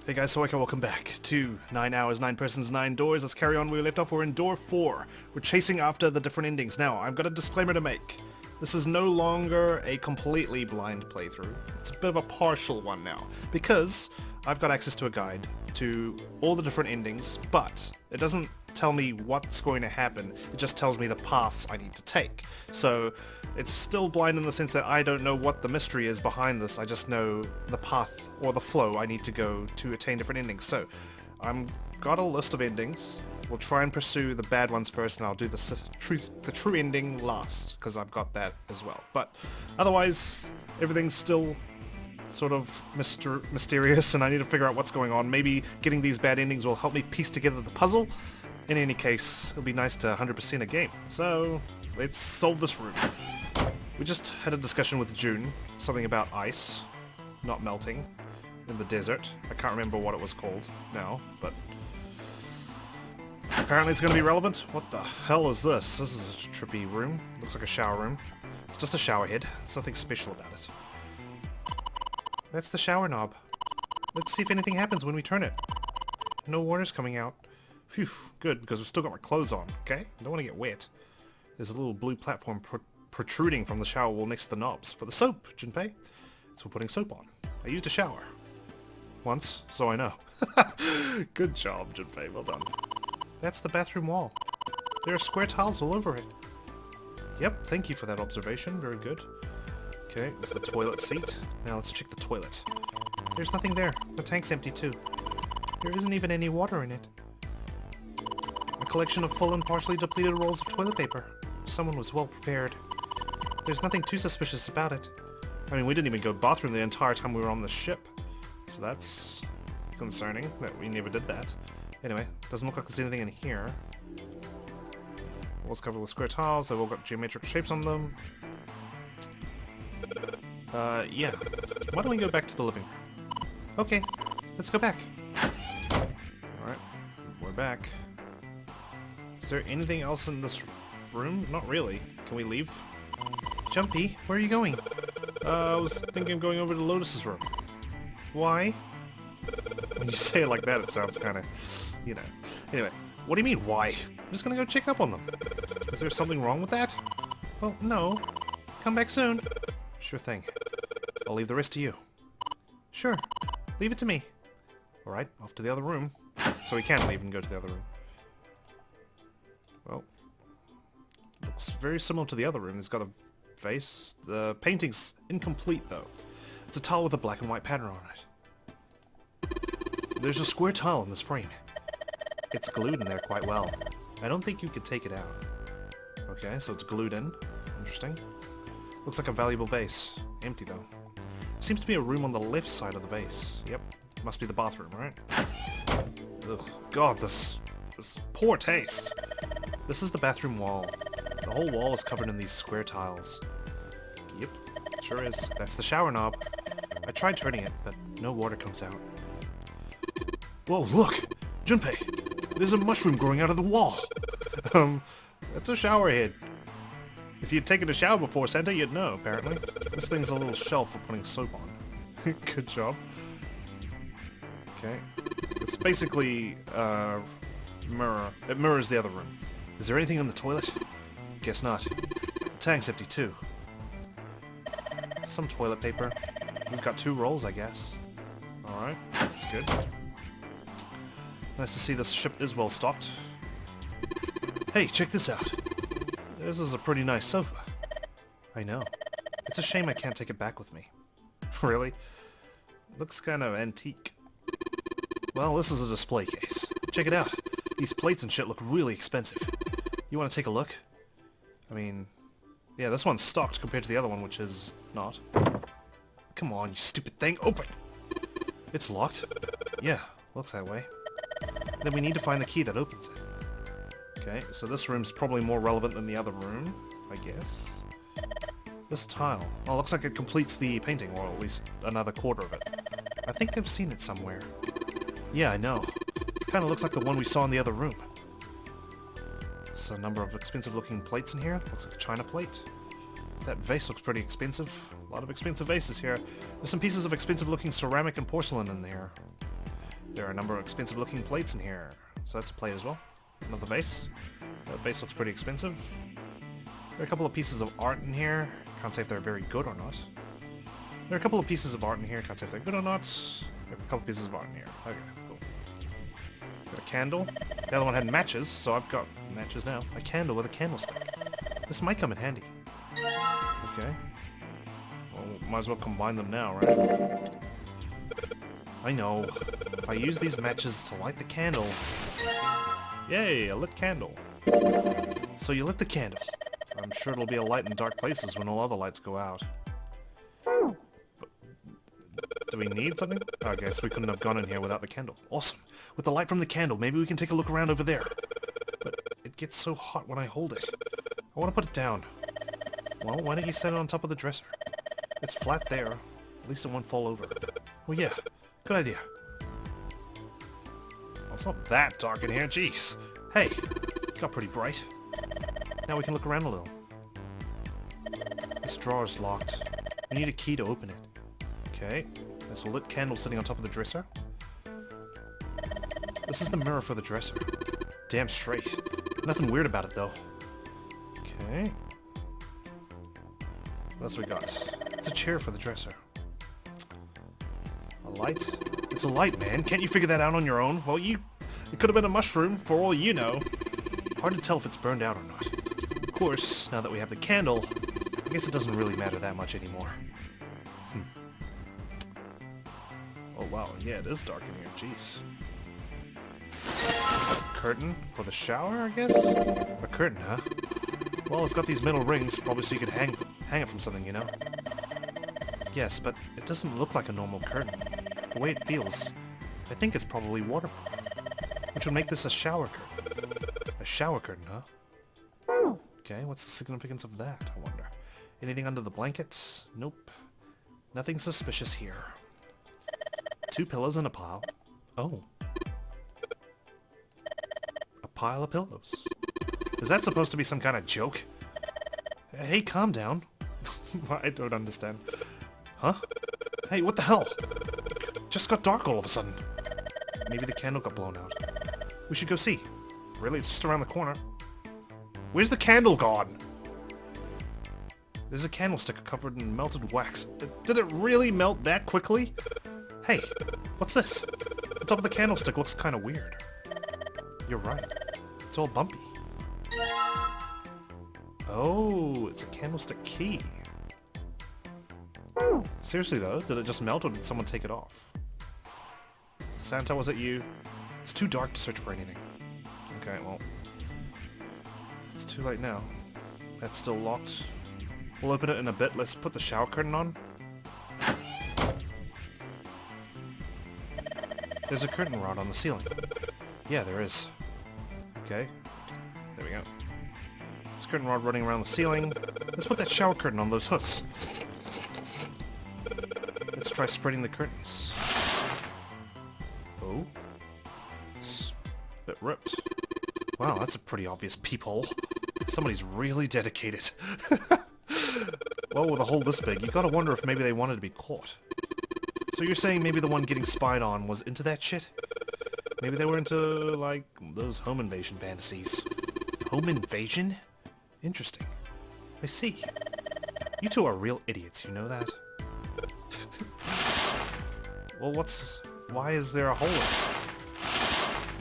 Hey guys, so welcome back to 9 hours, 9 persons, 9 doors. Let's carry on where we left off. We're in door 4. We're chasing after the different endings. Now, I've got a disclaimer to make. This is no longer a completely blind playthrough. It's a bit of a partial one now, because I've got access to a guide to all the different endings, but it doesn't tell me what's going to happen. It just tells me the paths I need to take. So it's still blind in the sense that I don't know what the mystery is behind this. I just know the path or the flow I need to go to attain different endings. So I'm got a list of endings. We'll try and pursue the bad ones first, and I'll do the true ending last, because I've got that as well. But otherwise, everything's still sort of mysterious, and I need to figure out what's going on. Maybe getting these bad endings will help me piece together the puzzle. In any case, it'll be nice to 100% a game. So let's solve this room. We just had a discussion with June, something about ice not melting in the desert. I can't remember what it was called now, but apparently it's going to be relevant. What the hell is this? This is a trippy room. Looks like a shower room. It's just a shower head. There's nothing special about it. That's the shower knob. Let's see if anything happens when we turn it. No water's coming out. Phew, good, because we've still got my clothes on, okay? I don't want to get wet. There's a little blue platform protruding from the shower wall next to the knobs. For the soap, Junpei. It's for putting soap on. I used a shower. Once, so I know. Good job, Junpei, well done. That's the bathroom wall. There are square tiles all over it. Yep, thank you for that observation, very good. Okay, this is the toilet seat. Now let's check the toilet. There's nothing there. The tank's empty too. There isn't even any water in it. A collection of full and partially depleted rolls of toilet paper. Someone was well prepared. There's nothing too suspicious about it. I mean, we didn't even go bathroom the entire time we were on the ship. So that's concerning that we never did that. Anyway, doesn't look like there's anything in here. Walls covered with square tiles. They've all got geometric shapes on them. Yeah. Why don't we go back to the living room? Okay, let's go back. Alright, we're back. Is there anything else in this room? Not really. Can we leave? Jumpy, where are you going? I was thinking of going over to Lotus's room. Why? When you say it like that, it sounds kind of, you know. Anyway, what do you mean, why? I'm just gonna go check up on them. Is there something wrong with that? Well, no. Come back soon. Sure thing. I'll leave the rest to you. Sure. Leave it to me. Alright, off to the other room. So we can leave and go to the other room. Well, looks very similar to the other room. It's got a vase. The painting's incomplete, though. It's a tile with a black and white pattern on it. There's a square tile in this frame. It's glued in there quite well. I don't think you could take it out. Okay, so it's glued in. Interesting. Looks like a valuable vase. Empty, though. Seems to be a room on the left side of the vase. Yep. Must be the bathroom, right? Ugh. God, this poor taste. This is the bathroom wall. The whole wall is covered in these square tiles. Yep, sure is. That's the shower knob. I tried turning it, but no water comes out. Whoa, look! Junpei! There's a mushroom growing out of the wall! That's a shower head. If you'd taken a shower before Santa, you'd know, apparently. This thing's a little shelf for putting soap on. Good job. Okay. It's basically a mirror. It mirrors the other room. Is there anything in the toilet? Guess not. The tank's empty too. Some toilet paper. We've got 2 rolls, I guess. Alright, that's good. Nice to see this ship is well stocked. Hey, check this out. This is a pretty nice sofa. I know. It's a shame I can't take it back with me. Really? Looks kind of antique. Well, this is a display case. Check it out. These plates and shit look really expensive. You want to take a look? I mean, yeah, this one's stocked compared to the other one, which is not. Come on, you stupid thing, open! It's locked? Yeah, looks that way. Then we need to find the key that opens it. Okay, so this room's probably more relevant than the other room, I guess. This tile. Oh, looks like it completes the painting, or at least another quarter of it. I think I've seen it somewhere. Yeah, I know. Kinda looks like the one we saw in the other room. There's a number of expensive looking plates in here. Looks like a china plate. That vase looks pretty expensive. A lot of expensive vases here. There's some pieces of expensive looking ceramic and porcelain in there. There are a number of expensive looking plates in here. So that's a plate as well. Another vase. That vase looks pretty expensive. There are a couple of pieces of art in here. Can't say if they're very good or not. There are a couple of pieces of art in here. Can't say if they're good or not. There are a couple of pieces of art in here. Okay, cool. Got a candle. The other one had matches, so I've got matches now. A candle with a candlestick. This might come in handy. Okay. Well, might as well combine them now, right? I know. If I use these matches to light the candle... Yay, a lit candle. So you lit the candle. I'm sure it'll be a light in dark places when all other lights go out. Do we need something? I guess we couldn't have gone in here without the candle. Awesome. With the light from the candle, maybe we can take a look around over there. But it gets so hot when I hold it. I want to put it down. Well, why don't you set it on top of the dresser? It's flat there. At least it won't fall over. Oh yeah, good idea. Well, it's not that dark in here, jeez. Hey, it got pretty bright. Now we can look around a little. This drawer is locked. We need a key to open it. Okay, there's a lit candle sitting on top of the dresser. This is the mirror for the dresser. Damn straight. Nothing weird about it though. Okay. What else we got? It's a chair for the dresser. A light? It's a light, man. Can't you figure that out on your own? Well, it could have been a mushroom, for all you know. Hard to tell if it's burned out or not. Of course, now that we have the candle, I guess it doesn't really matter that much anymore. Oh wow, yeah, it is dark in here, jeez. A curtain for the shower, I guess? A curtain, huh? Well, it's got these metal rings, probably so you could hang it from something, you know? Yes, but it doesn't look like a normal curtain. The way it feels, I think it's probably waterproof. Which would make this a shower curtain. A shower curtain, huh? Okay, what's the significance of that, I wonder? Anything under the blanket? Nope. Nothing suspicious here. 2 pillows in a pile. Oh. A pile of pillows. Is that supposed to be some kind of joke? Hey, calm down. I don't understand. Huh? Hey, what the hell? Just got dark all of a sudden. Maybe the candle got blown out. We should go see. Really, it's just around the corner. Where's the candle gone? There's a candlestick covered in melted wax. Did it really melt that quickly? Hey, what's this? The top of the candlestick looks kind of weird. You're right. It's all bumpy. Oh, it's a candlestick key. Seriously though, did it just melt or did someone take it off? Santa, was it you? It's too dark to search for anything. Okay, well. It's too late now. That's still locked. We'll open it in a bit. Let's put the shower curtain on. There's a curtain rod on the ceiling. Yeah, there is. Okay. There we go. There's a curtain rod running around the ceiling. Let's put that shower curtain on those hooks. Let's try spreading the curtains. Oh. It's a bit ripped. Wow, that's a pretty obvious peephole. Somebody's really dedicated. Well, with a hole this big, you gotta wonder if maybe they wanted to be caught. So you're saying maybe the one getting spied on was into that shit? Maybe they were into, like, those home invasion fantasies. Home invasion? Interesting. I see. You two are real idiots, you know that? Well, why is there a hole in it?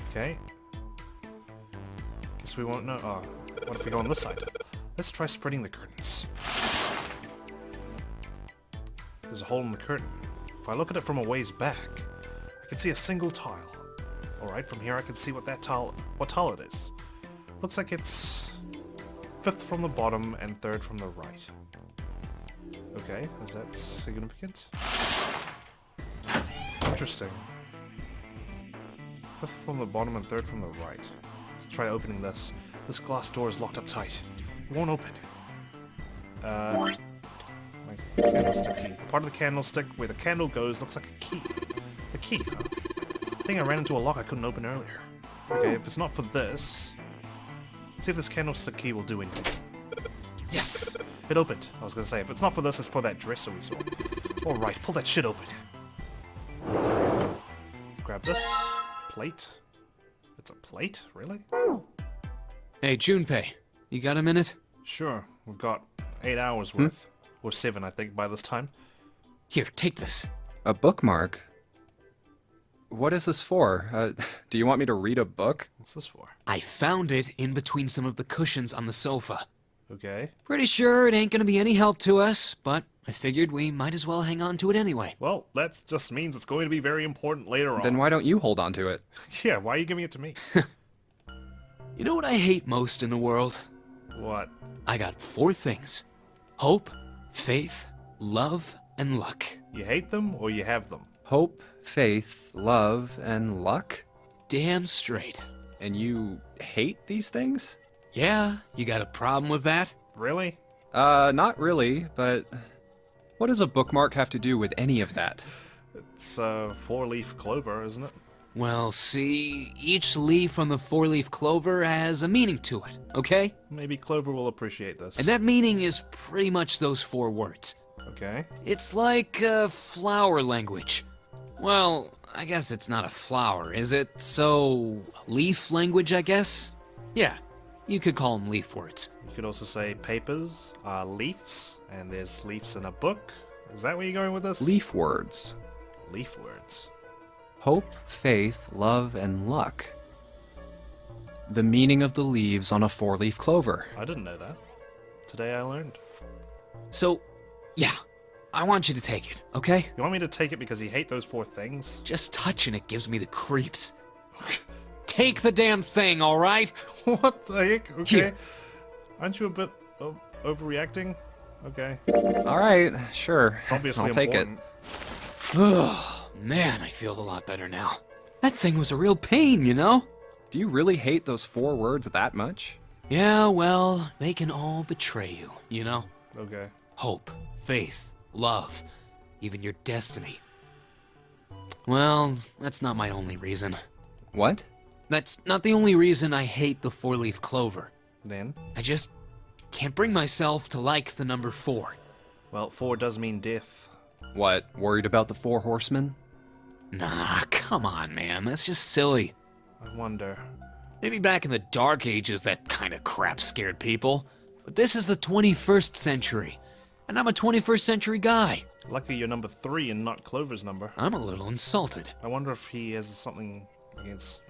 Okay. Guess we won't know. What if we go on this side? Let's try spreading the curtains. There's a hole in the curtain. If I look at it from a ways back, I can see a single tile. Alright, from here I can see what tile it is. Looks like it's 5th from the bottom and 3rd from the right. Okay, is that significant? Interesting. 5th from the bottom and 3rd from the right. Let's try opening this. This glass door is locked up tight. It won't open. My candlestick key. Part of the candlestick where the candle goes looks like a key. A key, huh? I think I ran into a lock I couldn't open earlier. Okay, if it's not for this... Let's see if this candlestick key will do anything. Yes! It opened. I was gonna say, if it's not for this, it's for that dresser we saw. Alright, pull that shit open. grab this. Plate. It's a plate? Really? Hey, Junpei, you got a minute? Sure. We've got 8 hours worth. Or 7, I think, by this time. Here, take this. A bookmark? What is this for? Do you want me to read a book? What's this for? I found it in between some of the cushions on the sofa. Okay. Pretty sure it ain't gonna be any help to us, but I figured we might as well hang on to it anyway. Well, that just means it's going to be very important later on. Then why don't you hold on to it? Yeah, why are you giving it to me? You know what I hate most in the world? What? I got 4 things. Hope, faith, love, and luck. You hate them or you have them? Hope, faith, love, and luck? Damn straight. And you hate these things? Yeah, you got a problem with that? Really? Not really, but what does a bookmark have to do with any of that? It's a 4-leaf clover, isn't it? Well, see, each leaf on the 4-leaf clover has a meaning to it, okay? Maybe Clover will appreciate this. And that meaning is pretty much those 4 words. Okay. It's like flower language. Well, I guess it's not a flower, is it? So, leaf language, I guess? Yeah, you could call them leaf words. You could also say papers are leaves, and there's leaves in a book. Is that where you're going with this? Leaf words. Leaf words. Hope, faith, love, and luck. The meaning of the leaves on a 4-leaf clover. I didn't know that. Today I learned. So, yeah, I want you to take it, okay? You want me to take it because you hate those 4 things? Just touching it gives me the creeps. Take the damn thing, all right? What the heck? Okay. Here. Aren't you a bit overreacting? Okay. Alright, sure. It's obviously I'll take it. important. Oh, man, I feel a lot better now. That thing was a real pain, you know? Do you really hate those 4 words that much? Yeah, well, they can all betray you, you know? Okay. Hope, faith, love, even your destiny. Well, that's not my only reason. What? That's not the only reason I hate the 4-leaf clover. Then? I just can't bring myself to like the number 4. Well, 4 does mean death. What, worried about the 4 horsemen? Nah, come on, man, that's just silly. I wonder. Maybe back in the Dark Ages that kind of crap scared people. But this is the 21st century, and I'm a 21st century guy. Lucky you're number 3 and not Clover's number. I'm a little insulted. I wonder if he has something against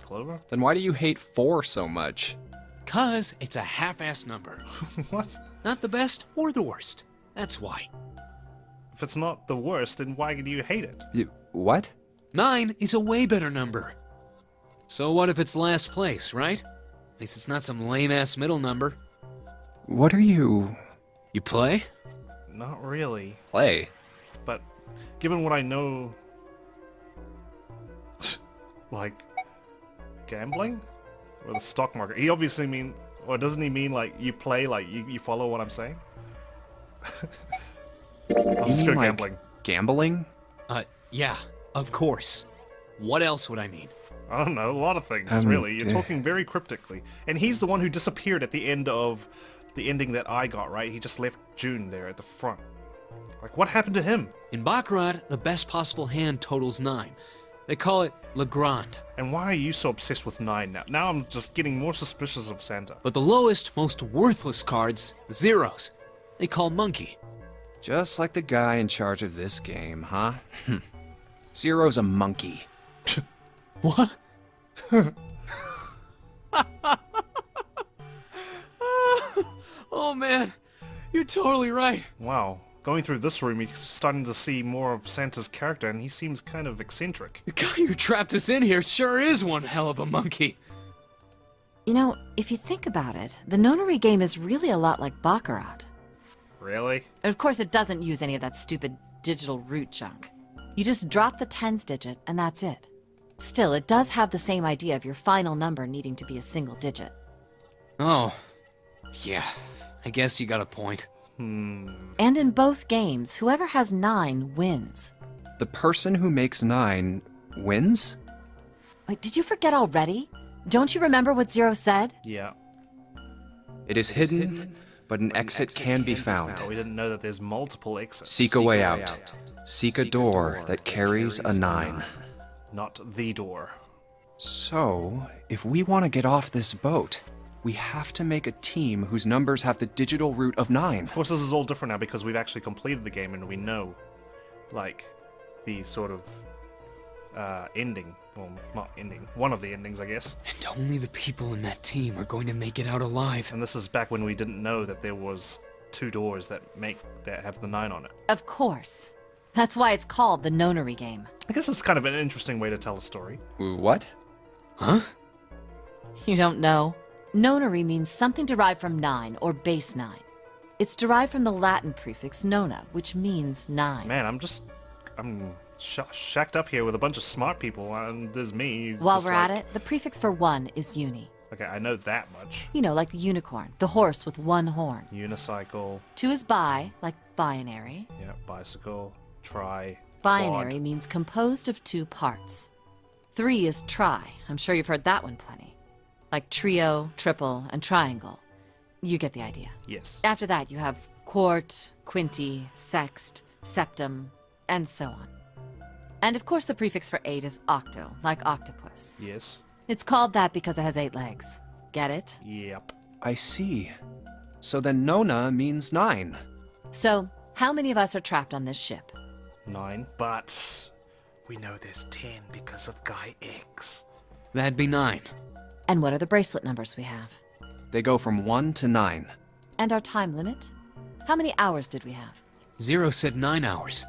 Clover? Then why do you hate 4 so much? 'Cause it's a half-ass number. What? Not the best or the worst. That's why. If it's not the worst, then why do you hate it? What? 9 is a way better number. So what if it's last place, right? At least it's not some lame-ass middle number. What are you... You play? Not really. play? But given what I know... like... gambling? Or the stock market. He obviously mean... Or doesn't he mean like you play, like you follow what I'm saying? I'll just go mean, like, gambling. Gambling? Yeah, of course. What else would I mean? I don't know, a lot of things, really. You're talking very cryptically. And he's the one who disappeared at the end of the ending that I got, right? He just left June there at the front. Like, what happened to him? In Baccarat, the best possible hand totals 9. They call it Le Grand. And why are you so obsessed with 9 now? Now I'm just getting more suspicious of Santa. But the lowest, most worthless cards, the zeros, they call Monkey. Just like the guy in charge of this game, huh? Zero's a monkey. What? Oh man, you're totally right. Wow. Going through this room, he's starting to see more of Santa's character, and he seems kind of eccentric. The guy who trapped us in here sure is one hell of a monkey. You know, if you think about it, the Nonary game is really a lot like Baccarat. Really? Of course, it doesn't use any of that stupid digital root junk. You just drop the tens digit, and that's it. Still, it does have the same idea of your final number needing to be a single digit. Oh, yeah, I guess you got a point. And in both games, whoever has 9 wins. The person who makes 9 wins? Wait, did you forget already? Don't you remember what Zero said? Yeah. It is hidden, but an exit can be found. Oh, we didn't know that there's multiple exits. Seek a way out. Seek a door that carries a 9. not the door. So, if we want to get off this boat, we have to make a team whose numbers have the digital root of 9. Of course, this is all different now because we've actually completed the game and we know, like, the sort of ending. Well, not ending. One of the endings, I guess. And only the people in that team are going to make it out alive. And this is back when we didn't know that there was 2 doors that have the 9 on it. Of course. That's why it's called the Nonary Game. I guess it's kind of an interesting way to tell a story. What? Huh? You don't know? Nonary means something derived from 9, or base 9. It's derived from the Latin prefix nona, which means 9. Man, I'm shacked up here with a bunch of smart people, and there's me. While we're at it, the prefix for 1 is uni. Okay, I know that much. You know, like the unicorn, the horse with 1 horn. Unicycle. 2 is bi, like binary. Yeah, bicycle. Tri. Binary quad. means composed of 2 parts. 3 is tri. I'm sure you've heard that one plenty. Like trio, triple, and triangle. You get the idea. Yes. After that, you have quart, quinty, sext, septum, and so on. And of course, the prefix for 8 is octo, like octopus. Yes. It's called that because it has 8 legs. Get it? Yep. I see. So then Nona means 9. So, how many of us are trapped on this ship? 9, but we know there's 10 because of Guy X. That'd be 9. And what are the bracelet numbers we have? They go from 1 to 9. And our time limit? How many hours did we have? Zero said 9 hours.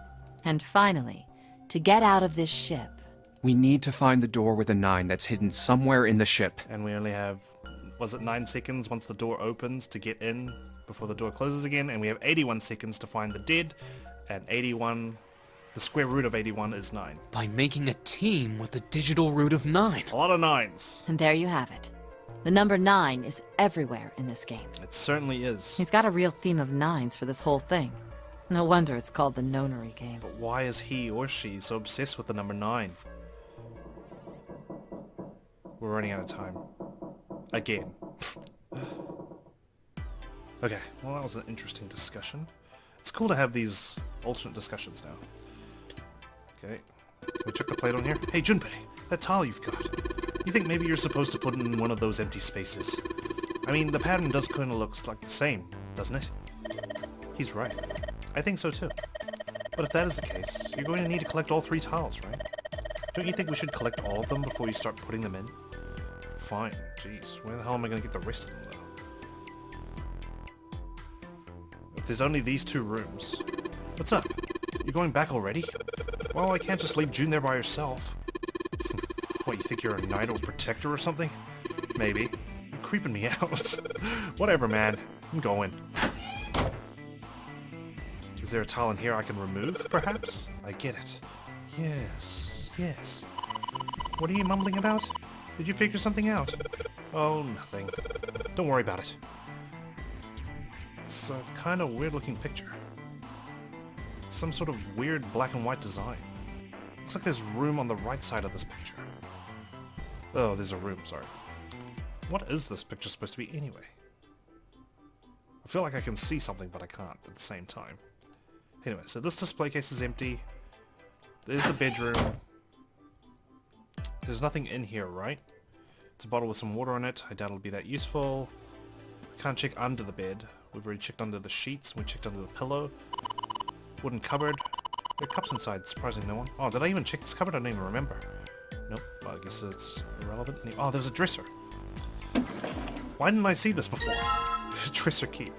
And finally, to get out of this ship, We need to find the door with a 9 that's hidden somewhere in the ship. And we only have, was it 9 seconds once the door opens to get in before the door closes again? And we have 81 seconds to find the dead, and 81, the square root of 81 is 9. By making a team with the digital root of 9. A lot of 9s. and there you have it. The number 9 is everywhere in this game. It certainly is. He's got a real theme of 9s for this whole thing. No wonder it's called the Nonary Game. But why is he or she so obsessed with the number 9? We're running out of time. Again. Okay, well that was an interesting discussion. It's cool to have these alternate discussions now. Okay, can we check the plate on here? Hey Junpei, that tile you've got. You think maybe you're supposed to put it in one of those empty spaces? I mean, the pattern does kind of look like the same, doesn't it? He's right. I think so too. But if that is the case, you're going to need to collect all 3 tiles, right? Don't you think we should collect all of them before you start putting them in? Fine. Jeez, where the hell am I going to get the rest of them, though? If there's only these 2 rooms... What's up? You're going back already? Well, I can't just leave June there by herself. What, you think you're a knight or protector or something? Maybe. You're creeping me out. Whatever, man. I'm going. Is there a tile in here I can remove, perhaps? I get it. Yes, yes. What are you mumbling about? Did you figure something out? Oh, nothing. Don't worry about it. It's a kind of weird looking picture. It's some sort of weird black and white design. Looks like there's room on the right side of this picture. Oh, there's a room, sorry. What is this picture supposed to be anyway? I feel like I can see something, but I can't at the same time. Anyway, so this display case is empty. There's the bedroom. There's nothing in here, right? It's a bottle with some water on it. I doubt it'll be that useful. Can't check under the bed. We've already checked under the sheets. We checked under the pillow. Wooden cupboard. There are cups inside. Surprisingly, no one. Oh, did I even check this cupboard? I don't even remember. Nope. Well, I guess it's irrelevant. Oh, there's a dresser. Why didn't I see this before? Dresser key.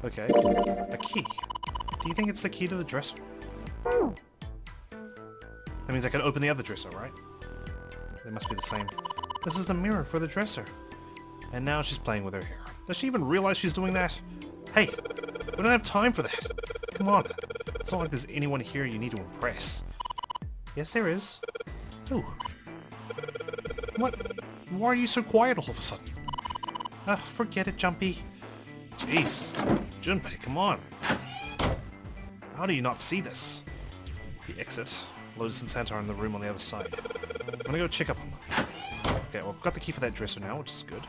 Okay. A key. Do you think it's the key to the dresser? That means I can open the other dresser, right? They must be the same. This is the mirror for the dresser. And now she's playing with her hair. Does she even realize she's doing that? Hey, we don't have time for that. Come on. It's not like there's anyone here you need to impress. Yes, there is. Who? What? Why are you so quiet all of a sudden? Forget it, Jumpy. Jeez. Junpei, come on. How do you not see this? The exit. Lotus and Santa are in the room on the other side. I'm gonna go check up on them. Okay, well, I've got the key for that dresser now, which is good.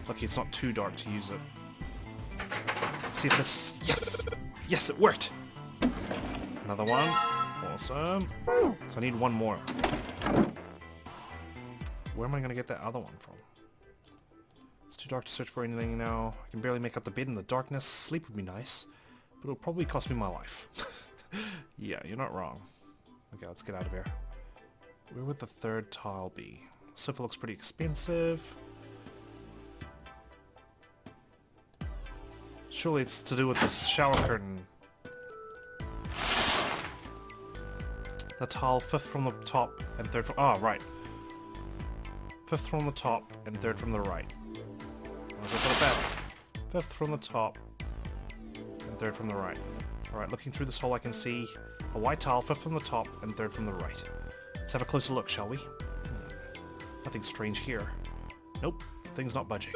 Lucky it's not too dark to use it. Let's see if this... Yes! Yes, it worked! Another one. Awesome. So I need one more. where am I going to get that other one from? It's too dark to search for anything now. I can barely make out the bed in the darkness. Sleep would be nice, but it'll probably cost me my life. Yeah, you're not wrong. Okay, let's get out of here. Where would the third tile be? Sofa looks pretty expensive. Surely it's to do with this shower curtain. The tile, fifth from the top and third from... Oh, right. Fifth from the top and third from the right. As I put it back. Fifth from the top and third from the right. Alright, looking through this hole I can see a white tile, fifth from the top and third from the right. Let's have a closer look, shall we? Nothing strange here. Nope, thing's not budging.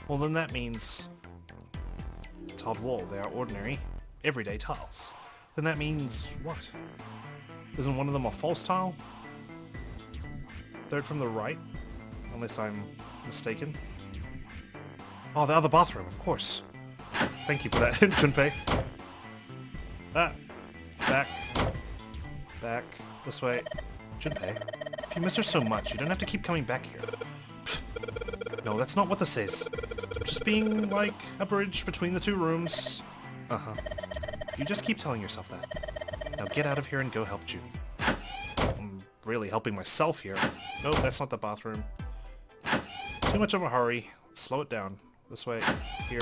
Well then that means... tiled wall, they are ordinary, everyday tiles. Then that means what? Isn't one of them a false tile? Third from the right? Unless I'm mistaken. Oh, the other bathroom, of course. Thank you for that, Junpei. Ah! Back. Back. This way. Junpei, if you miss her so much, you don't have to keep coming back here. Pfft. No, that's not what this is. Just being, like, a bridge between the two rooms. Uh-huh. You just keep telling yourself that. Now get out of here and go help June. I'm really helping myself here. Nope, that's not the bathroom. Too much of a hurry. Let's slow it down. This way. Here.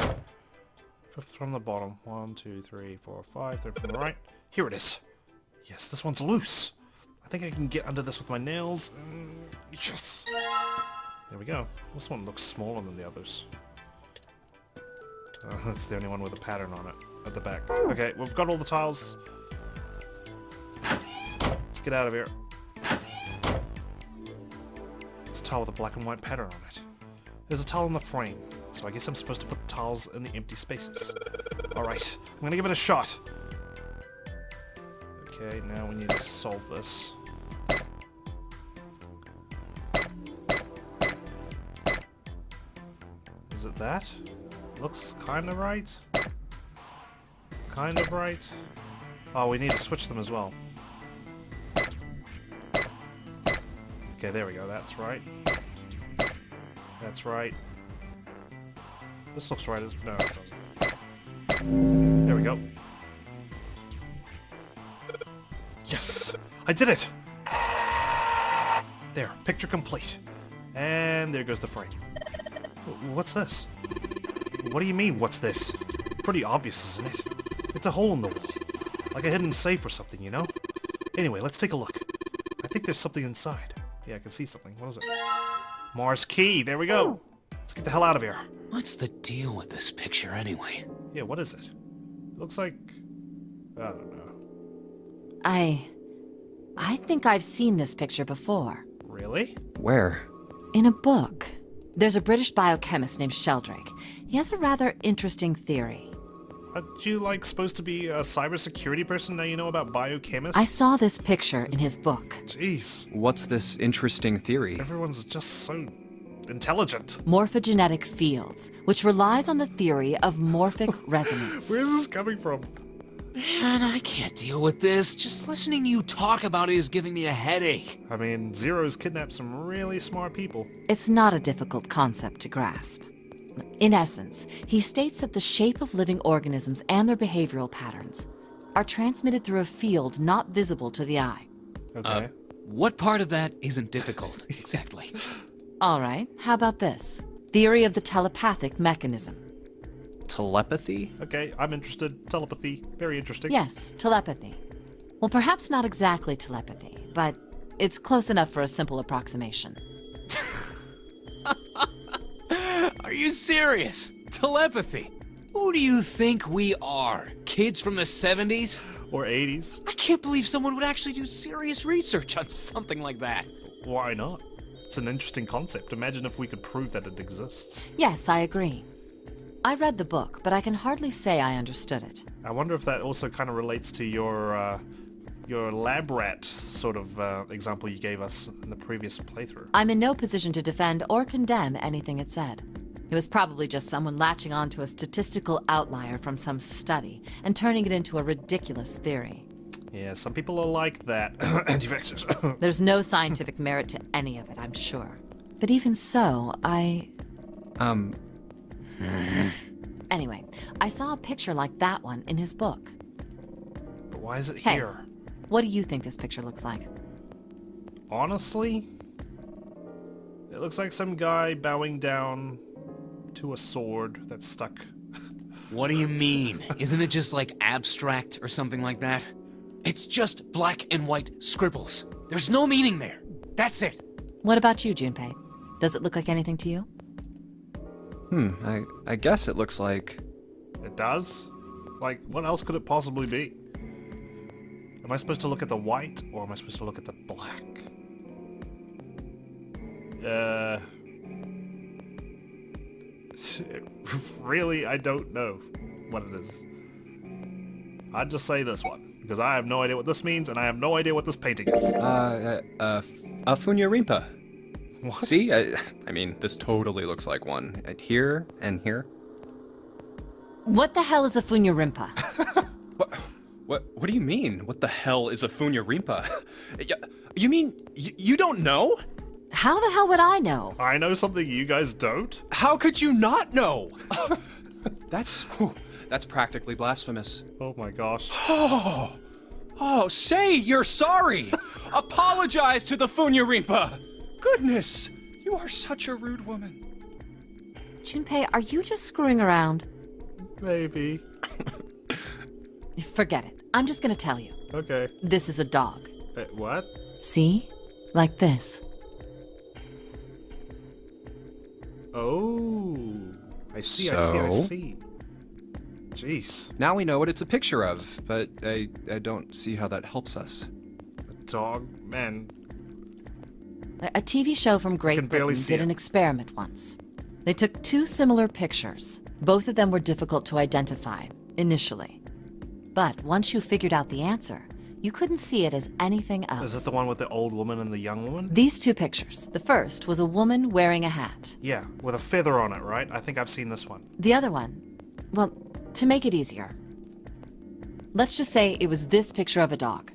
Fifth from the bottom. 1, 2, 3, 4, 5. Third from the right. Here it is. Yes, this one's loose. I think I can get under this with my nails. Yes. There we go. This one looks smaller than the others. That's the only one with a pattern on it at the back. Okay, we've got all the tiles. Let's get out of here. It's a tile with a black and white pattern on it. There's a tile in the frame, so I guess I'm supposed to put the tiles in the empty spaces. Alright, I'm gonna give it a shot. Okay, now we need to solve this. Is it that? Looks kind of right. Kind of right. Oh, we need to switch them as well. Okay, there we go. That's right. That's right. This looks right. No, it doesn't. There we go. Yes! I did it! There, picture complete. And there goes the frame. What's this? What do you mean, what's this? Pretty obvious, isn't it? It's a hole in the wall. Like a hidden safe or something, you know? Anyway, let's take a look. I think there's something inside. Yeah, I can see something. What is it? Mars key! There we go! Let's get the hell out of here. What's the deal with this picture anyway? Yeah, what is it? It looks like... I don't know. I think I've seen this picture before. Really? Where? In a book. There's a British biochemist named Sheldrake. He has a rather interesting theory. Aren't you, like, supposed to be a cybersecurity person now you know about biochemists? I saw this picture in his book. Jeez. What's this interesting theory? Everyone's just so intelligent. Morphogenetic fields, which relies on the theory of morphic resonance. Where's this coming from? Man, I can't deal with this. Just listening to you talk about it is giving me a headache. I mean, Zero's kidnapped some really smart people. It's not a difficult concept to grasp. In essence, he states that the shape of living organisms and their behavioral patterns are transmitted through a field not visible to the eye. Okay. What part of that isn't difficult, exactly? All right, how about this? Theory of the telepathic mechanism. Telepathy? Okay, I'm interested. Telepathy. Very interesting. Yes, telepathy. Well, perhaps not exactly telepathy, but it's close enough for a simple approximation. Are you serious? Telepathy? Who do you think we are? Kids from the 70s? Or 80s. I can't believe someone would actually do serious research on something like that. Why not? It's an interesting concept. Imagine if we could prove that it exists. Yes, I agree. I read the book, but I can hardly say I understood it. I wonder if that also kind of relates to your lab rat sort of example you gave us in the previous playthrough. I'm in no position to defend or condemn anything it said. It was probably just someone latching onto a statistical outlier from some study and turning it into a ridiculous theory. Yeah, some people are like that. Anti-vaxxers. There's no scientific merit to any of it, I'm sure. But even so, Anyway, I saw a picture like that one in his book. But why is it Hey. here? What do you think this picture looks like? Honestly, it looks like some guy bowing down to a sword that's stuck. What do you mean? Isn't it just like abstract or something like that? It's just black and white scribbles. There's no meaning there. That's it. What about you, Junpei? Does it look like anything to you? I guess it looks like... It does? Like, what else could it possibly be? Am I supposed to look at the white, or am I supposed to look at the black? Really, I don't know what it is. I'd just say this one, because I have no idea what this means, and I have no idea what this painting is. Funya Rimpa. What? See? I mean, this totally looks like one. Here and here. What the hell is a Funya Rimpa? What do you mean? What the hell is a Funya Rimpa? You mean you don't know? How the hell would I know? I know something you guys don't? How could you not know? That's practically blasphemous. Oh my gosh. Oh, say you're sorry. Apologize to the Funya Rimpa. Goodness, you are such a rude woman. Junpei, are you just screwing around? Maybe. Forget it. I'm just gonna tell you. Okay. This is a dog. What? See? Like this. Oh. I see. Jeez. Now we know what it's a picture of, but I don't see how that helps us. A dog? Man. A TV show from Great Can barely Britain see did it. an experiment once. They took two similar pictures. Both of them were difficult to identify, initially. But once you figured out the answer, you couldn't see it as anything else. Is it the one with the old woman and the young woman? These two pictures. The first was a woman wearing a hat. Yeah, with a feather on it, right? I think I've seen this one. The other one, well, to make it easier, let's just say it was this picture of a dog.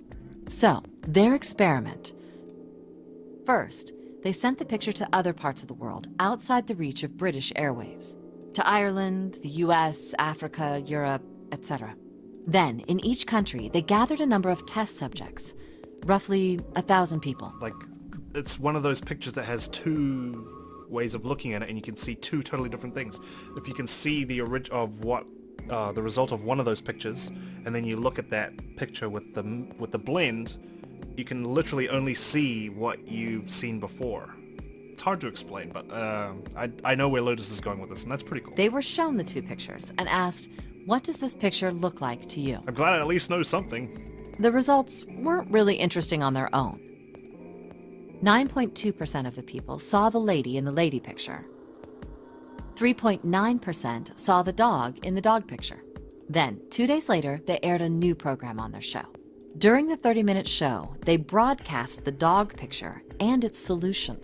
So, their experiment. First, they sent the picture to other parts of the world, outside the reach of British airwaves. To Ireland, the US, Africa, Europe, etc. Then, in each country, they gathered a number of test subjects, roughly 1,000 people. Like, it's one of those pictures that has two ways of looking at it, and you can see two totally different things. If you can see the the result of one of those pictures, and then you look at that picture with the blend, you can literally only see what you've seen before. It's hard to explain, but I know where Lotus is going with this, and that's pretty cool. They were shown the two pictures and asked, what does this picture look like to you? I'm glad I at least know something. The results weren't really interesting on their own. 9.2% of the people saw the lady in the lady picture. 3.9% saw the dog in the dog picture. Then, 2 days later, they aired a new program on their show. During the 30-minute show, they broadcast the dog picture and its solution.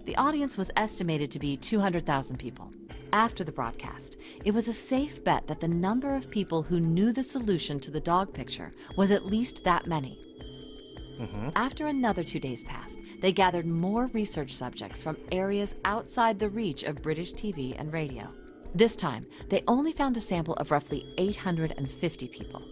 The audience was estimated to be 200,000 people. After the broadcast, it was a safe bet that the number of people who knew the solution to the dog picture was at least that many. After another 2 days passed, they gathered more research subjects from areas outside the reach of British TV and radio. This time, they only found a sample of roughly 850 people.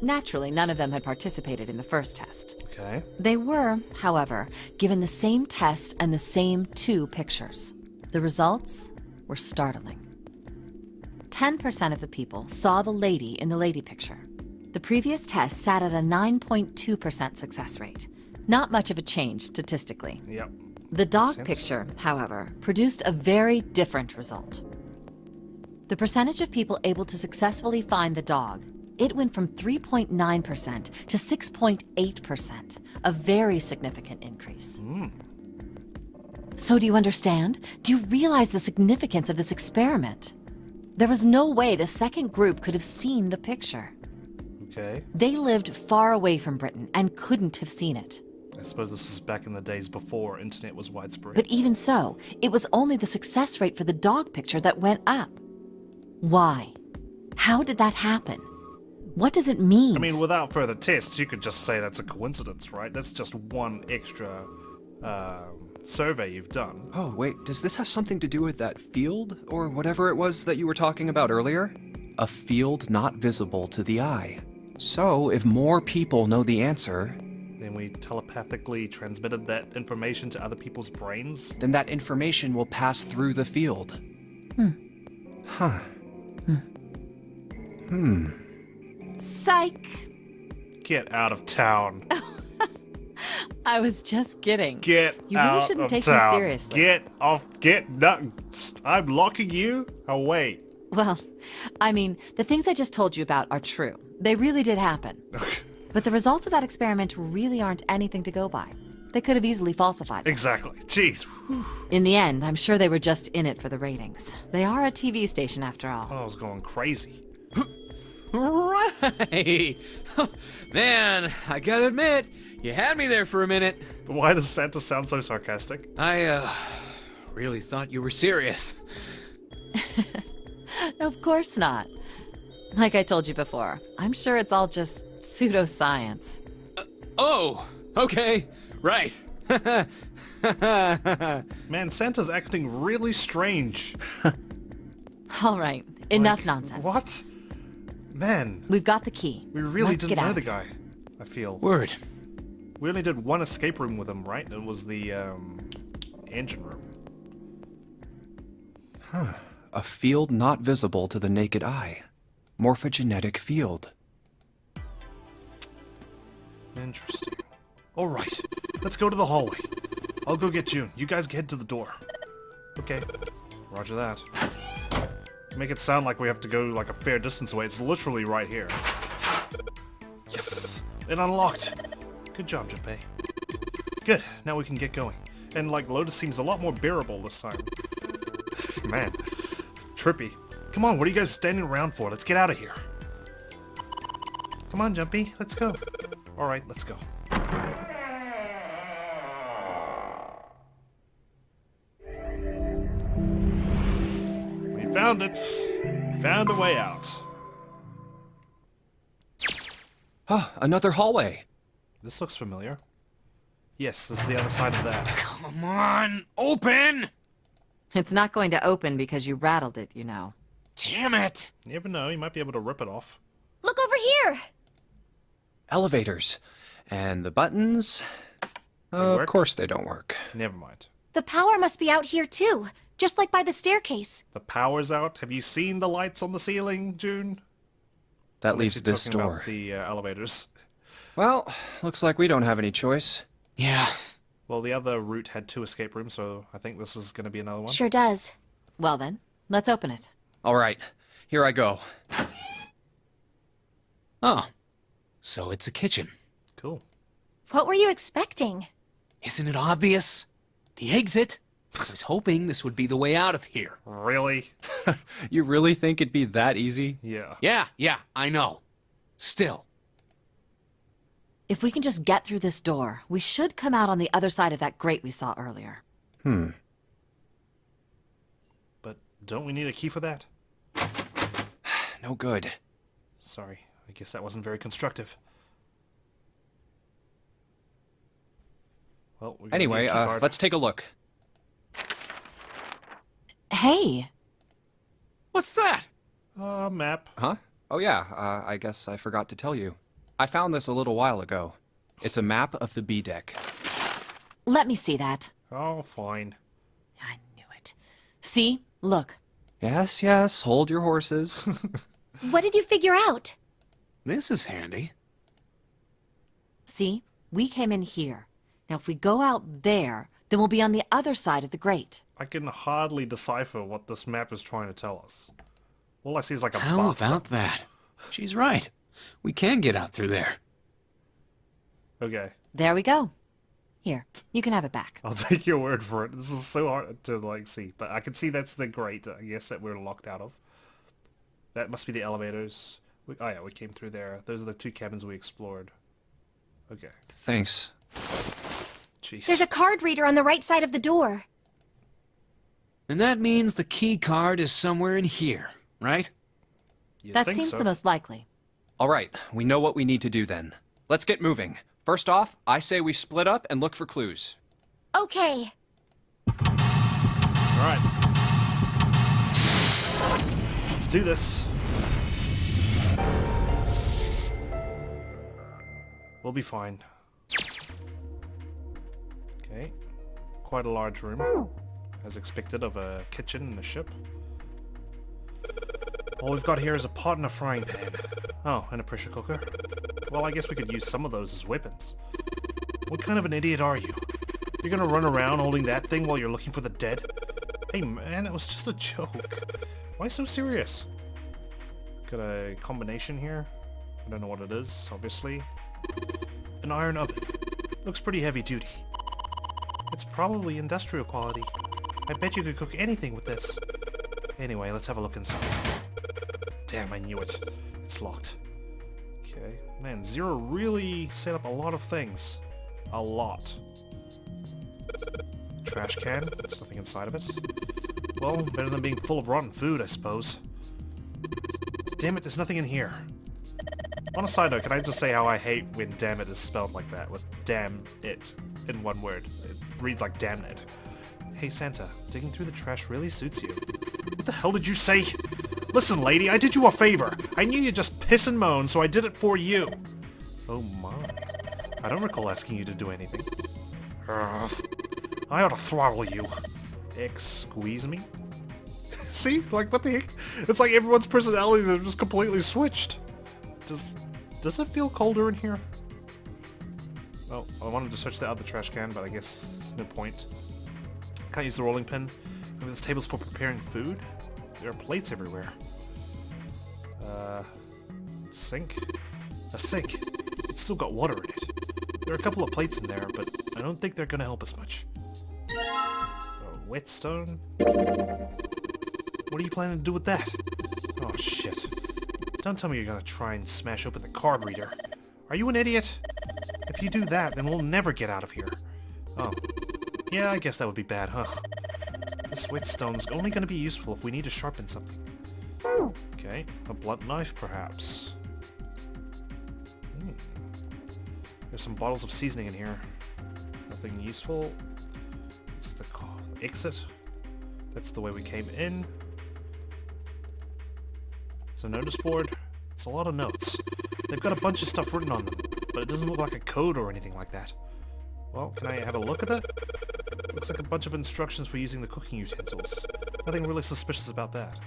Naturally, none of them had participated in the first test. Okay. They were, however, given the same test and the same two pictures. The results were startling. 10% of the people saw the lady in the lady picture. The previous test sat at a 9.2% success rate. Not much of a change statistically. Yep. The dog sense. picture, however, produced a very different result. The percentage of people able to successfully find the dog, it went from 3.9% to 6.8%, a very significant increase. So do you understand? Do you realize the significance of this experiment? There was no way the second group could have seen the picture. Okay. They lived far away from Britain and couldn't have seen it. I suppose this is back in the days before internet was widespread. But even so, it was only the success rate for the dog picture that went up. Why? How did that happen? What does it mean? I mean, without further tests, you could just say that's a coincidence, right? That's just one extra survey you've done. Oh, wait, does this have something to do with that field, or whatever it was that you were talking about earlier? A field not visible to the eye. So, if more people know the answer, Then we telepathically transmitted that information to other people's brains? then that information will pass through the field. Huh. Psych! Get out of town. I was just kidding. Get You out really shouldn't of take town. me seriously. Get off. No, I'm locking you away. Well, I mean, the things I just told you about are true. They really did happen. But the results of that experiment really aren't anything to go by. They could have easily falsified them. Exactly. Jeez. Whew. In the end, I'm sure they were just in it for the ratings. They are a TV station after all. I was going crazy. Right! Man, I gotta admit, you had me there for a minute. But why does Santa sound so sarcastic? I, really thought you were serious. Of course not. Like I told you before, I'm sure it's all just pseudoscience. Oh, okay, right. Man, Santa's acting really strange. All right, enough Like, nonsense. What? Man, We've got the key. we really Let's didn't get know out the of here. guy, I feel. Word. We only did one escape room with him, right? It was the, engine room. A field not visible to the naked eye. Morphogenetic field. Interesting. Alright, let's go to the hallway. I'll go get June. You guys head to the door. Okay. Roger that. Make it sound like we have to go like a fair distance away. It's literally right here. Yes! It unlocked! Good job, Junpei. Good, now we can get going. And like Lotus seems a lot more bearable this time. Man, trippy. Come on, what are you guys standing around for? Let's get out of here. Come on, Jumpy, let's go. Alright, let's go. We found it. We found a way out. Another hallway. This looks familiar. Yes, this is the other side of that. Come on, open! It's not going to open because you rattled it, you know. Damn it! You never know, you might be able to rip it off. Look over here! Elevators. And the buttons... of work? course they don't work. Never mind. The power must be out here too, just like by the staircase. The power's out. Have you seen the lights on the ceiling, June? That Unless leaves you're this talking door. about the elevators. Well, looks like we don't have any choice. Yeah. Well, the other route had 2 escape rooms, so I think this is going to be another one. Sure does. Well then, let's open it. All right, here I go. Oh. So it's a kitchen. Cool. What were you expecting? Isn't it obvious? The exit. I was hoping this would be the way out of here. Really? You really think it'd be that easy? Yeah. Yeah, I know. Still. If we can just get through this door, we should come out on the other side of that grate we saw earlier. But don't we need a key for that? No good. Sorry, I guess that wasn't very constructive. Well, we're gonna need Anyway, a key card. let's take a look. Hey! What's that? Map. Huh? Oh yeah, I guess I forgot to tell you. I found this a little while ago. It's a map of the B deck. Let me see that. Oh, fine. I knew it. See? Look. Yes, hold your horses. What did you figure out? This is handy. See? We came in here. Now if we go out there, then we'll be on the other side of the grate. I can hardly decipher what this map is trying to tell us. All I see is like a How bathtub. about that? She's right. We can get out through there. Okay, There we go. Here, you can have it back. I'll take your word for it. This is so hard to like see, but I can see that's the grate, I guess, that we're locked out of. That must be the elevators. Oh yeah, we came through there. Those are the 2 cabins we explored. Okay. Thanks. Jeez. There's a card reader on the right side of the door. And that means the key card is somewhere in here, right? You'd That think seems so. the most likely. All right, we know what we need to do then. Let's get moving. First off, I say we split up and look for clues. Okay. Alright. Let's do this. We'll be fine. Okay. Quite a large room, as expected of a kitchen and a ship. All we've got here is a pot and a frying pan. Oh, and a pressure cooker. Well, I guess we could use some of those as weapons. What kind of an idiot are you? You're gonna run around holding that thing while you're looking for the dead? Hey man, it was just a joke. Why so serious? Got a combination here. I don't know what it is, obviously. An iron oven. Looks pretty heavy duty. It's probably industrial quality. I bet you could cook anything with this. Anyway, let's have a look inside. Damn, I knew it. It's locked. Okay. Man, Zero really set up a lot of things. A lot. Trash can. There's nothing inside of it. Well, better than being full of rotten food, I suppose. Damn it, there's nothing in here. On a side note, can I just say how I hate when damn it is spelled like that, with damn it in one word. It reads like damn it. Hey Santa, digging through the trash really suits you. What the hell did you say? Listen lady, I did you a favor. I knew you'd just piss and moan, so I did it for you. Oh my. I don't recall asking you to do anything. I ought to throttle you. Squeeze me? See? Like, what the heck? It's like everyone's personalities are just completely switched. Does it feel colder in here? Oh, I wanted to search the other trash can, but I guess there's no point. Can't use the rolling pin. Maybe this table's for preparing food? There are plates everywhere. Sink? A sink. It's still got water in it. There are a couple of plates in there, but I don't think they're gonna help us much. A whetstone? What are you planning to do with that? Oh shit. Don't tell me you're gonna try and smash open the card reader. Are you an idiot? If you do that, then we'll never get out of here. Oh. Yeah, I guess that would be bad, huh? This whetstone's only gonna be useful if we need to sharpen something. Okay, a blunt knife, perhaps. There's some bottles of seasoning in here. Nothing useful. It's the exit. That's the way we came in. It's a notice board. It's a lot of notes. They've got a bunch of stuff written on them, but it doesn't look like a code or anything like that. Well, can I have a look at it? Looks like a bunch of instructions for using the cooking utensils. Nothing really suspicious about that.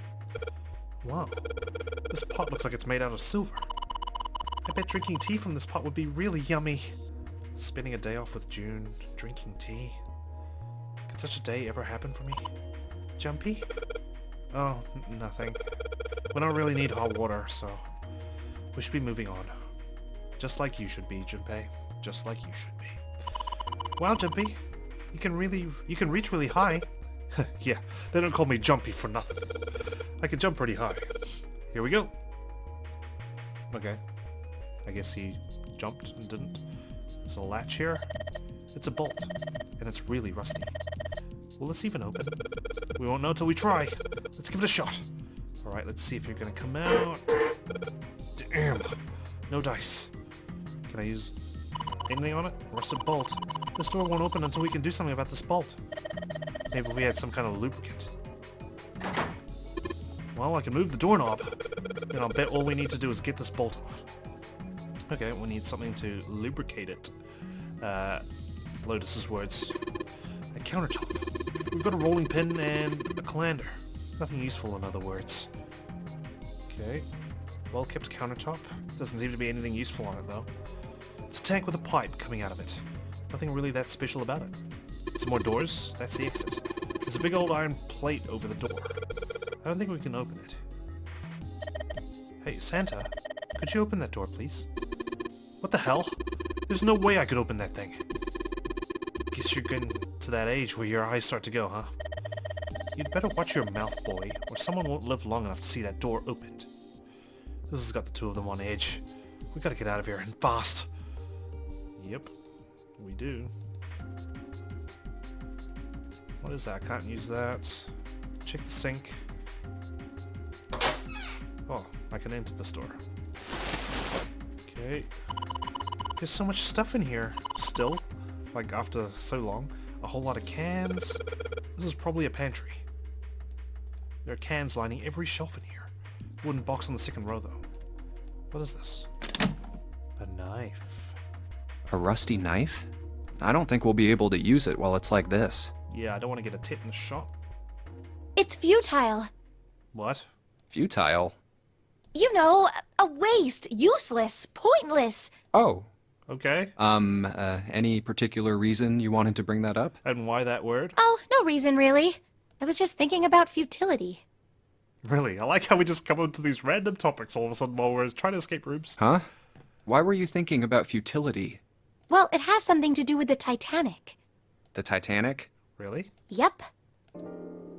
Wow. This pot looks like it's made out of silver. I bet drinking tea from this pot would be really yummy. Spending a day off with June, drinking tea. Could such a day ever happen for me? Jumpy? Oh, nothing. We don't really need hot water, so we should be moving on. Just like you should be, Junpei. Just like you should be. Wow, Jumpy. You can reach really high. Yeah, they don't call me Jumpy for nothing. I can jump pretty high. Here we go. Okay. I guess he jumped and didn't. There's a latch here. It's a bolt, and it's really rusty. Will this even open? We won't know till we try. Let's give it a shot. Alright, let's see if you're gonna come out. Damn. No dice. Can I use anything on it? Rusted bolt. This door won't open until we can do something about this bolt. Maybe we had some kind of lubricant. Well, I can move the doorknob. And I'll bet all we need to do is get this bolt off. Okay, we need something to lubricate it. Lotus's words. A countertop. We've got a rolling pin and a colander. Nothing useful in other words. Okay. Well-kept countertop. Doesn't seem to be anything useful on it, though. It's a tank with a pipe coming out of it. Nothing really that special about it. Some more doors. That's the exit. There's a big old iron plate over the door. I don't think we can open it. Hey, Santa, could you open that door, please? What the hell? There's no way I could open that thing. Guess you're getting to that age where your eyes start to go, huh? You'd better watch your mouth, boy, or someone won't live long enough to see that door opened. This has got the two of them on edge. We gotta get out of here, and fast. Yep, we do. What is that? Can't use that. Check the sink. Oh, I can enter this door. Okay. There's so much stuff in here still. Like, after so long. A whole lot of cans. This is probably a pantry. There are cans lining every shelf in here. Wooden box on the second row, though. What is this? A knife. A rusty knife? I don't think we'll be able to use it while it's like this. Yeah, I don't want to get a tetanus shot. It's futile. What? Futile? You know, a waste, useless, pointless. Oh. Okay. Any particular reason you wanted to bring that up? And why that word? Oh, no reason really. I was just thinking about futility. Really? I like how we just come onto these random topics all of a sudden while we're trying to escape rooms. Huh? Why were you thinking about futility? Well, it has something to do with the Titanic. The Titanic? Really? Yep.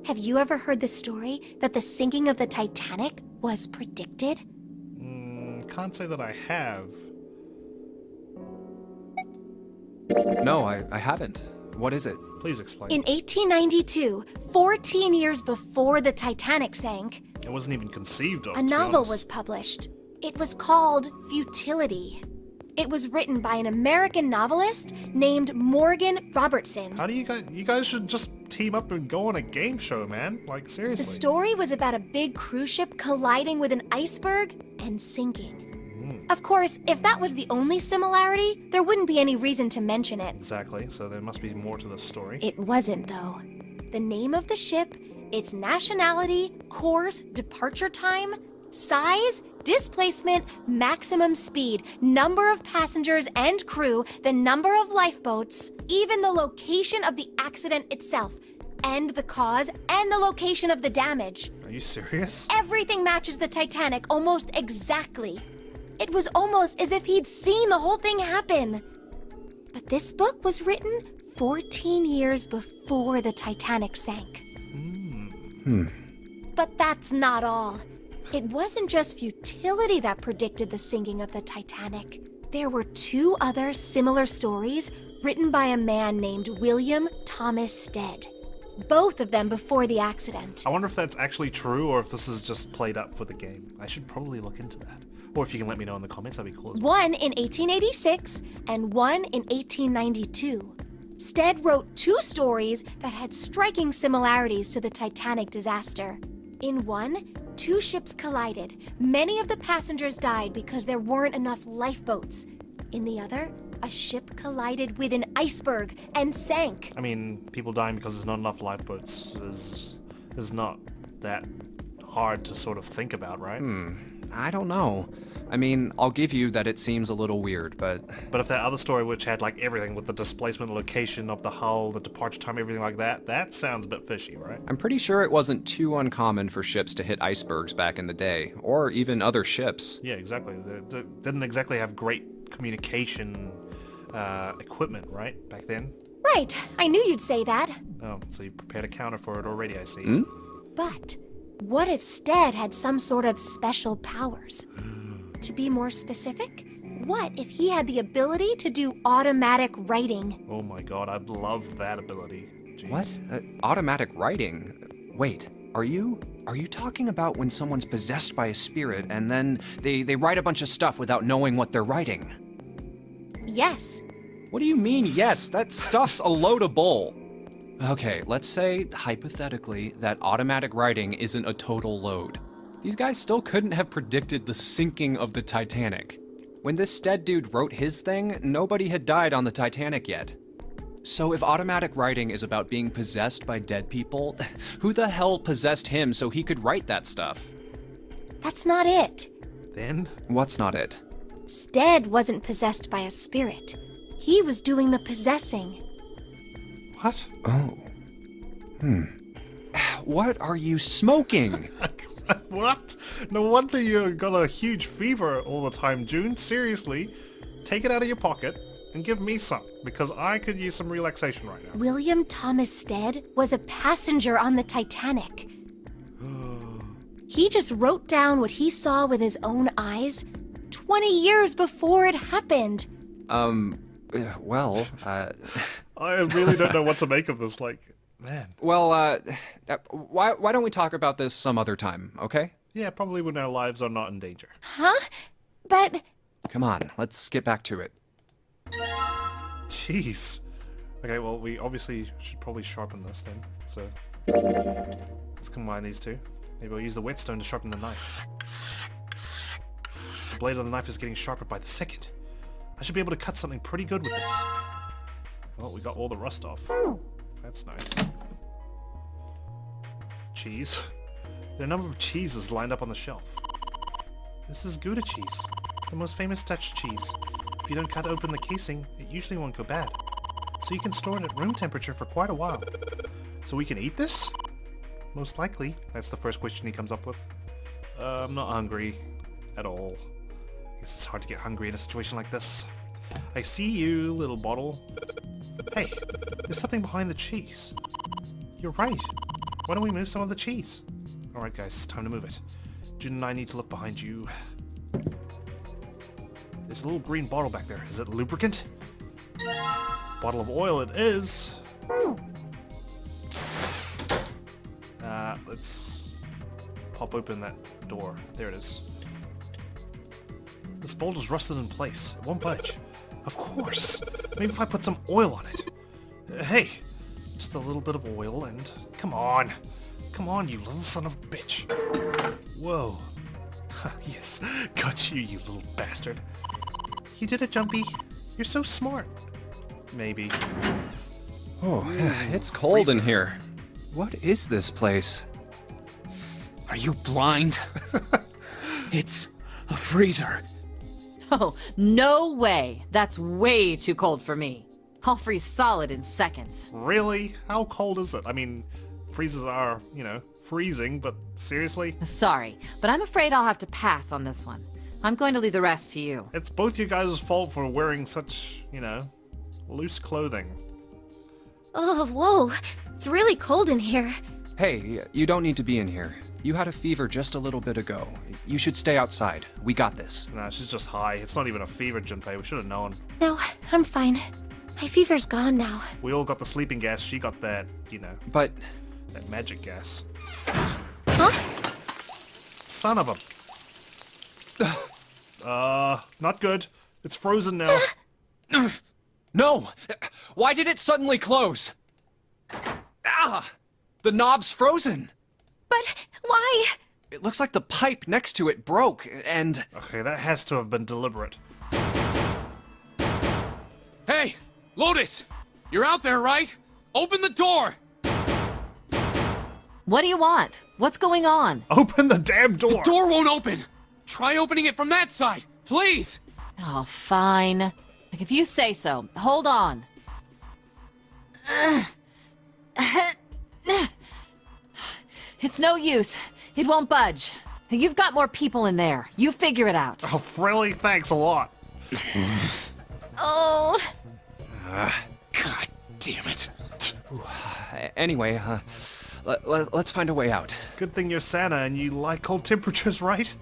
Have you ever heard the story that the sinking of the Titanic was predicted? Can't say that I have. No, I haven't. What is it? Please explain. In 1892, 14 years before the Titanic sank, It wasn't even conceived of, a to be novel honest. was published. It was called Futility. It was written by an American novelist named Morgan Robertson. How do you guys should just team up and go on a game show, man. Like, seriously. The story was about a big cruise ship colliding with an iceberg and sinking. Of course, if that was the only similarity, there wouldn't be any reason to mention it. Exactly, so there must be more to the story. It wasn't, though. The name of the ship, its nationality, course, departure time, size, displacement, maximum speed, number of passengers and crew, the number of lifeboats, even the location of the accident itself, and the cause, and the location of the damage. Are you serious? Everything matches the Titanic almost exactly. It was almost as if he'd seen the whole thing happen. But this book was written 14 years before the Titanic sank. But that's not all. It wasn't just futility that predicted the sinking of the Titanic. There were two other similar stories written by a man named William Thomas Stead. Both of them before the accident. I wonder if that's actually true or if this is just played up for the game. I should probably look into that. Or if you can let me know in the comments, that'd be cool as well. One in 1886 and one in 1892. Stead wrote two stories that had striking similarities to the Titanic disaster. In one, two ships collided. Many of the passengers died because there weren't enough lifeboats. In the other, a ship collided with an iceberg and sank. I mean, people dying because there's not enough lifeboats is not that hard to sort of think about, right? I don't know. I mean, I'll give you that it seems a little weird, but... But if that other story which had like everything with the displacement, location of the hull, the departure time, everything like that, that sounds a bit fishy, right? I'm pretty sure it wasn't too uncommon for ships to hit icebergs back in the day, or even other ships. Yeah, exactly. They didn't exactly have great communication equipment, right, back then? Right, I knew you'd say that. Oh, so you prepared a counter for it already, I see. But what if Stead had some sort of special powers? To be more specific, what if he had the ability to do automatic writing? Oh my god, I'd love that ability. Jeez. What? Automatic writing? Wait, are you talking about when someone's possessed by a spirit and then they write a bunch of stuff without knowing what they're writing? Yes. What do you mean, yes? That stuff's a load of bull. Okay, let's say, hypothetically, that automatic writing isn't a total load. These guys still couldn't have predicted the sinking of the Titanic. When this Stead dude wrote his thing, nobody had died on the Titanic yet. So if automatic writing is about being possessed by dead people, who the hell possessed him so he could write that stuff? That's not it. Then? What's not it? Stead wasn't possessed by a spirit. He was doing the possessing. What? Oh. What are you smoking? What? No wonder you got a huge fever all the time, June. Seriously, take it out of your pocket and give me some, because I could use some relaxation right now. William Thomas Stead was a passenger on the Titanic. He just wrote down what he saw with his own eyes 20 years before it happened. Well, I really don't know what to make of this, like, man. Well, why don't we talk about this some other time, okay? Yeah, probably when our lives are not in danger. Huh? But Come on, let's get back to it. Jeez. Okay, well, we obviously should probably sharpen this then. So, let's combine these two. Maybe I'll use the whetstone to sharpen the knife. The blade of the knife is getting sharper by the second. I should be able to cut something pretty good with this. Well, we got all the rust off. That's nice. Cheese. There are a number of cheeses lined up on the shelf. This is Gouda cheese, the most famous Dutch cheese. If you don't cut open the casing, it usually won't go bad. So you can store it at room temperature for quite a while. So we can eat this? Most likely. That's the first question he comes up with. I'm not hungry at all. I guess it's hard to get hungry in a situation like this. I see you, little bottle. Hey, there's something behind the cheese. You're right. Why don't we move some of the cheese? Alright guys, it's time to move it. June and I need to look behind you. There's a little green bottle back there. Is it lubricant? Bottle of oil it is. Let's pop open that door. There it is. This bolt is rusted in place. It won't budge. Of course. Maybe if I put some oil on it. Hey, just a little bit of oil and... Come on. Come on, you little son of a bitch. Whoa. Yes, got you, you little bastard. You did it, Jumpy. You're so smart. Maybe. Oh, it's cold in here. What is this place? Are you blind? It's a freezer. Oh, no way. That's way too cold for me. I'll freeze solid in seconds. Really? How cold is it? I mean, freezers are, you know, freezing, but seriously? Sorry, but I'm afraid I'll have to pass on this one. I'm going to leave the rest to you. It's both you guys' fault for wearing such, you know, loose clothing. Oh, whoa. It's really cold in here. Hey, you don't need to be in here. You had a fever just a little bit ago. You should stay outside. We got this. Nah, she's just high. It's not even a fever, Junpei. We should have known. No, I'm fine. My fever's gone now. We all got the sleeping gas. She got that, you know, But that magic gas. Huh? Son of a... not good. It's frozen now. no! Why did it suddenly close? Ah! The knob's frozen. But why? It looks like the pipe next to it broke, and... Okay, that has to have been deliberate. Hey, Lotus! You're out there, right? Open the door! What do you want? What's going on? Open the damn door! Door won't open! Try opening it from that side, please! Oh, fine. Like, if you say so. Hold on. It's no use. It won't budge. You've got more people in there. You figure it out. Oh, really? Thanks a lot. Oh. God damn it. Anyway, let's find a way out. Good thing you're Santa and you like cold temperatures, right?